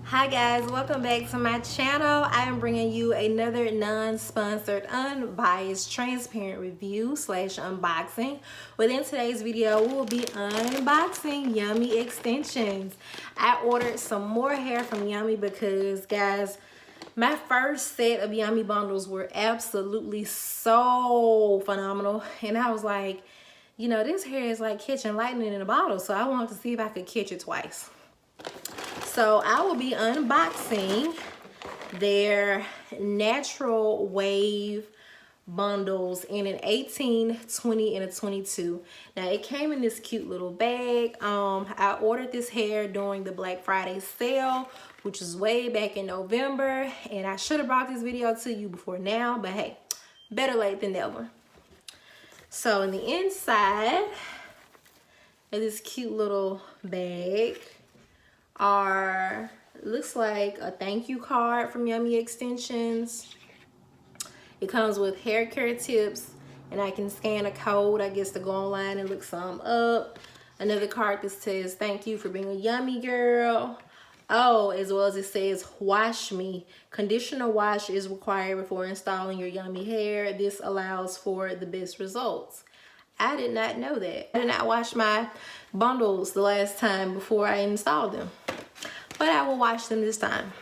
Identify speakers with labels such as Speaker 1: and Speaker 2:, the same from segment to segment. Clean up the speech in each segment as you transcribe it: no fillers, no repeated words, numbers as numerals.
Speaker 1: Hi guys, welcome back to my channel. I am bringing you another non-sponsored, unbiased, transparent review slash unboxing. Within today's video, we will be unboxing Yummy extensions. I ordered some more hair from Yummy because, guys, my first set of Yummy bundles were absolutely so phenomenal. And I was like, you know, this hair is like catching lightning in a bottle. So I wanted to see if I could catch it twice. So I will be unboxing their natural wave bundles in an 18, 20, and a 22. Now it came in this cute little bag. I ordered this hair during the Black Friday sale, which was way back in November, and I should have brought this video to you before now, but hey, better late than never. So in the inside of this cute little bag looks like a thank you card from Yummy Extensions. It comes with hair care tips, and I can scan a code, I guess, to go online and look some up. Another card that says thank you for being a Yummy girl. Oh, as well as it says wash me. Conditioner wash is required before installing your Yummy hair. This allows for the best results. I did not know that. I did not wash my bundles the last time before I installed them, but I will wash them this time.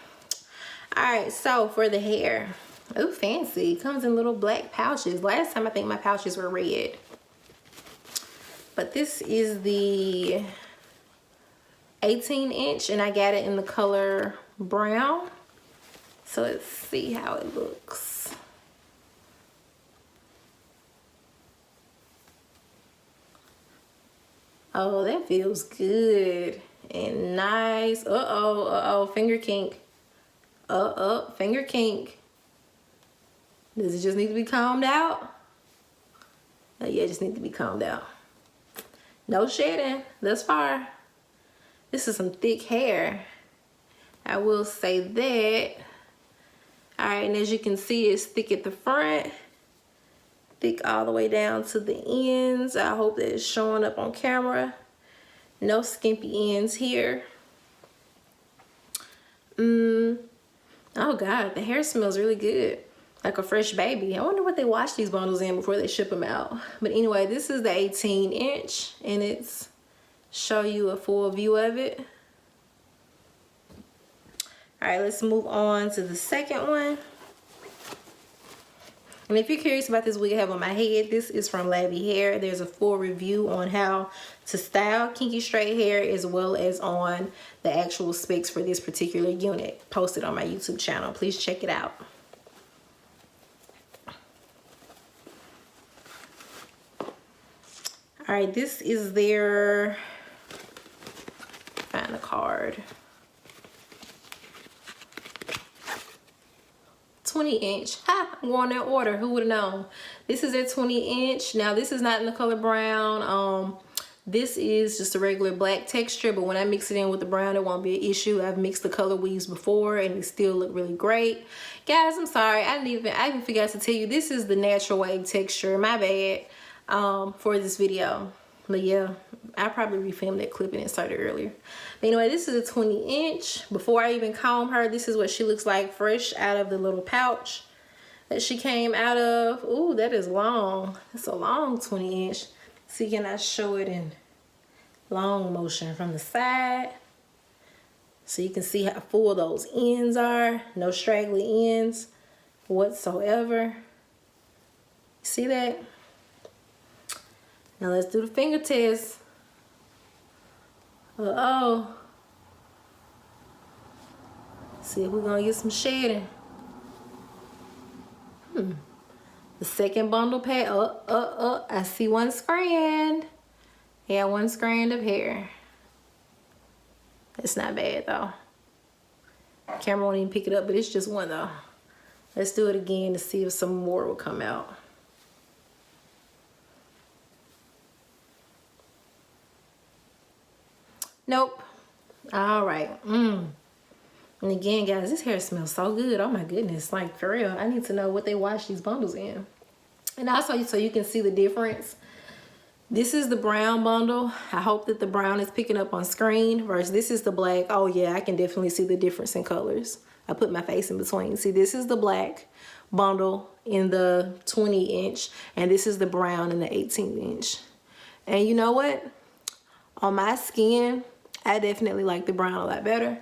Speaker 1: All right, so for the hair, oh, fancy. It comes in little black pouches. Last time I think my pouches were red, but this is the 18-inch, and I got it in the color brown. So let's see how it looks. Oh, that feels good and nice. Finger kink. Finger kink. Does it just need to be combed out? Oh, yeah, it just needs to be combed out. No shedding thus far. This is some thick hair, I will say that. All right, and as you can see, it's thick at the front, thick all the way down to the ends. I hope that it's showing up on camera. No skimpy ends here. Oh God, the hair smells really good, like a fresh baby. I wonder what they wash these bundles in before they ship them out. But anyway, this is the 18-inch, and it's show you a full view of it. All right, let's move on to the second one. And if you're curious about this wig I have on my head, this is from Lavy Hair. There's a full review on how to style kinky straight hair, as well as on the actual specs for this particular unit, posted on my YouTube channel. Please check it out. All right, this is their, find the card, 20-inch. Ha! I'm going in order. Who would have known? This is a 20-inch. Now, this is not in the color brown. This is just a regular black texture, but when I mix it in with the brown, it won't be an issue. I've mixed the color weaves before, and it still look really great. Guys, I'm sorry. I even forgot to tell you, this is the natural wave texture. My bad. For this video. But yeah, I probably refilmed that clip and inserted earlier. But anyway, this is a 20-inch. Before I even comb her, this is what she looks like fresh out of the little pouch that she came out of. Ooh, that is long. It's a long 20-inch. See, can I show it in long motion from the side? So you can see how full those ends are. No straggly ends whatsoever. See that? Now let's do the finger test. See if we're gonna get some shedding. The second bundle pack. I see one strand. Yeah, one strand of hair. It's not bad though. Camera won't even pick it up, but it's just one though. Let's do it again to see if some more will come out. Nope. All right. And again, guys, this hair smells so good. Oh my goodness, like for real. I need to know what they wash these bundles in. And also, so you can see the difference This is the brown bundle. I hope that the brown is picking up on screen versus this is the black. Oh yeah, I can definitely see the difference in colors. I put my face in between. See, this is the black bundle in the 20-inch, and this is the brown in the 18-inch. And you know what? On my skin, I definitely like the brown a lot better.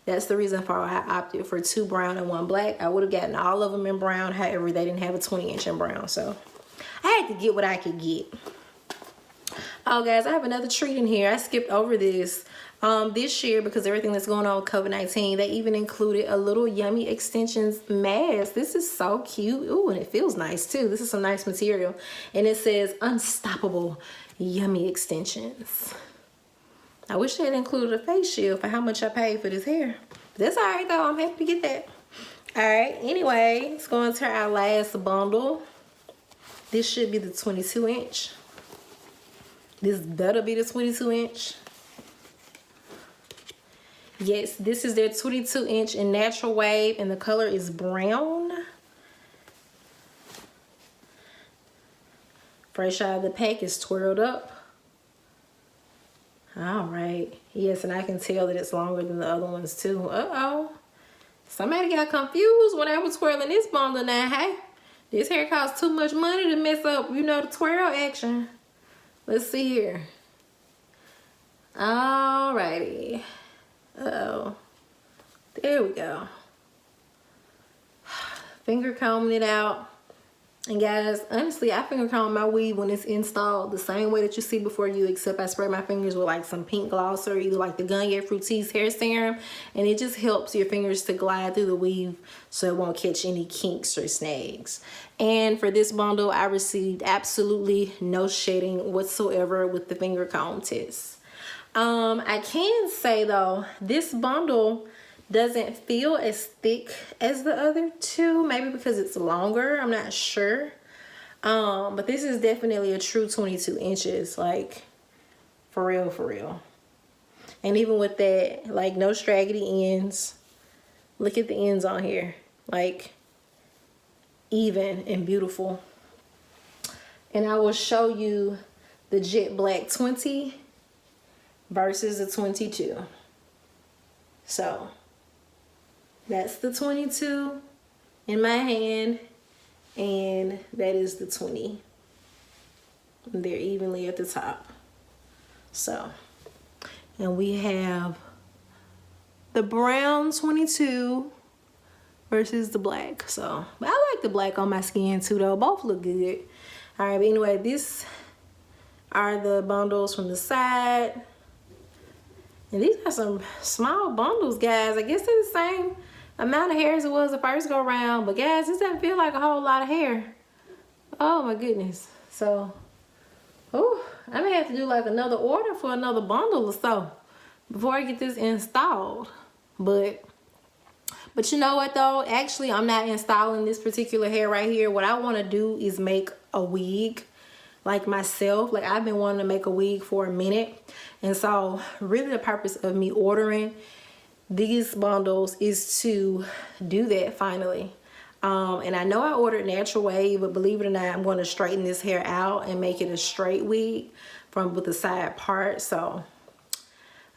Speaker 1: That's the reason for why I opted for 2 brown and 1 black. I would have gotten all of them in brown. However, they didn't have a 20-inch in brown. So I had to get what I could get. Oh, guys, I have another treat in here. I skipped over this. This year, because everything that's going on with COVID-19, they even included a little Yummy Extensions mask. This is so cute. Ooh, and it feels nice too. This is some nice material. And it says Unstoppable Yummy Extensions. I wish they had included a face shield for how much I paid for this hair. But that's all right though. I'm happy to get that. All right, anyway, let's go into our last bundle. This should be the 22-inch. This better be the 22-inch. Yes, this is their 22-inch in natural wave, and the color is brown. Fresh out of the pack is twirled up. All right. Yes, and I can tell that it's longer than the other ones too. Uh-oh. Somebody got confused when I was twirling this bundle now. Hey, this hair costs too much money to mess up, you know, the twirl action. Let's see here. All righty. Uh-oh. There we go. Finger combing it out. And guys, honestly, I finger comb my weave when it's installed the same way that you see before you, except I spray my fingers with like some pink gloss or either like the Garnier Fructis hair serum, and it just helps your fingers to glide through the weave so it won't catch any kinks or snags. And for this bundle, I received absolutely no shedding whatsoever with the finger comb test. I can say though, this bundle doesn't feel as thick as the other two, maybe because it's longer, I'm not sure. But this is definitely a true 22 inches, like for real, for real. And even with that, like no straggly ends. Look at the ends on here, like even and beautiful. And I will show you the jet black 20 versus the 22. So that's the 22 in my hand, and that is the 20. They're evenly at the top. So, and we have the brown 22 versus the black. So, but I like the black on my skin too though. Both look good. All right, but anyway, these are the bundles from the side. And these are some small bundles, guys. I guess they're the same amount of hair as it was the first go around, but guys, this doesn't feel like a whole lot of hair. Oh my goodness. So, oh, I may have to do like another order for another bundle or so before I get this installed. But you know what though? Actually, I'm not installing this particular hair right here. What I want to do is make a wig like myself. Like I've been wanting to make a wig for a minute. And so really the purpose of me ordering these bundles is to do that finally. And I know I ordered natural wave, but believe it or not, I'm going to straighten this hair out and make it a straight wig with the side part. So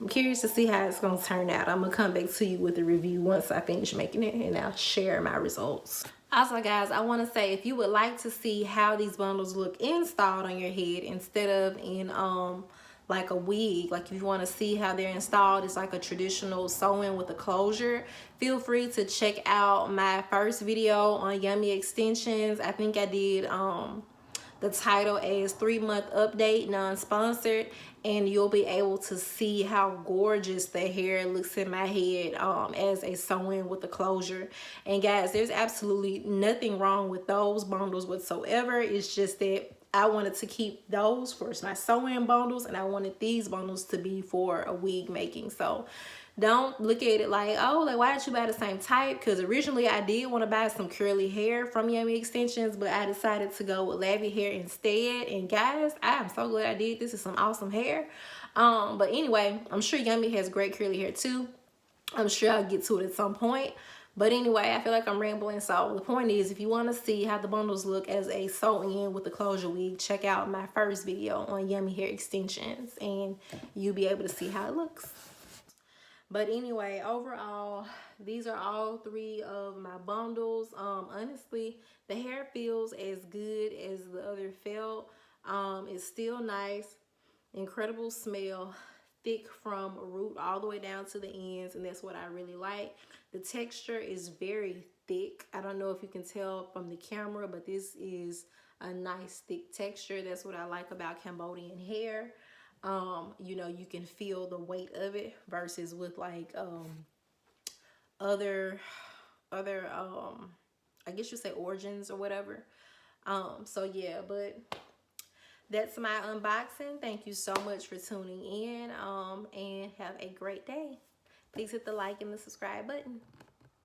Speaker 1: I'm curious to see how it's going to turn out. I'm going to come back to you with a review once I finish making it, and I'll share my results. Also, guys, I want to say if you would like to see how these bundles look installed on your head instead of in like a wig, like if you want to see how they're installed, it's like a traditional sew-in with a closure, feel free to check out my first video on Yummy Extensions. I think I did the title as 3-month update, non-sponsored, and you'll be able to see how gorgeous the hair looks in my head as a sew-in with a closure. And guys, there's absolutely nothing wrong with those bundles whatsoever. It's just that I wanted to keep those for my sew-in bundles, and I wanted these bundles to be for a wig making. So don't look at it like, oh, like why did you buy the same type? Because originally I did want to buy some curly hair from Yummy Extensions, but I decided to go with lavy hair instead. And guys, I am so glad I did. This is some awesome hair. But anyway, I'm sure Yummy has great curly hair too. I'm sure I'll get to it at some point. But anyway, I feel like I'm rambling. So the point is, if you want to see how the bundles look as a sew-in with the closure wig, check out my first video on Yummy Hair Extensions and you'll be able to see how it looks. But anyway, overall, these are all 3 of my bundles. Honestly, the hair feels as good as the other felt. It's still nice, incredible smell, thick from root all the way down to the ends, and that's what I really like. The texture is very thick. I don't know if you can tell from the camera, but this is a nice thick texture. That's what I like about Cambodian hair. You know, you can feel the weight of it versus with like other I guess you say origins or whatever. So yeah, but that's my unboxing. Thank you so much for tuning in, and have a great day. Please hit the like and the subscribe button.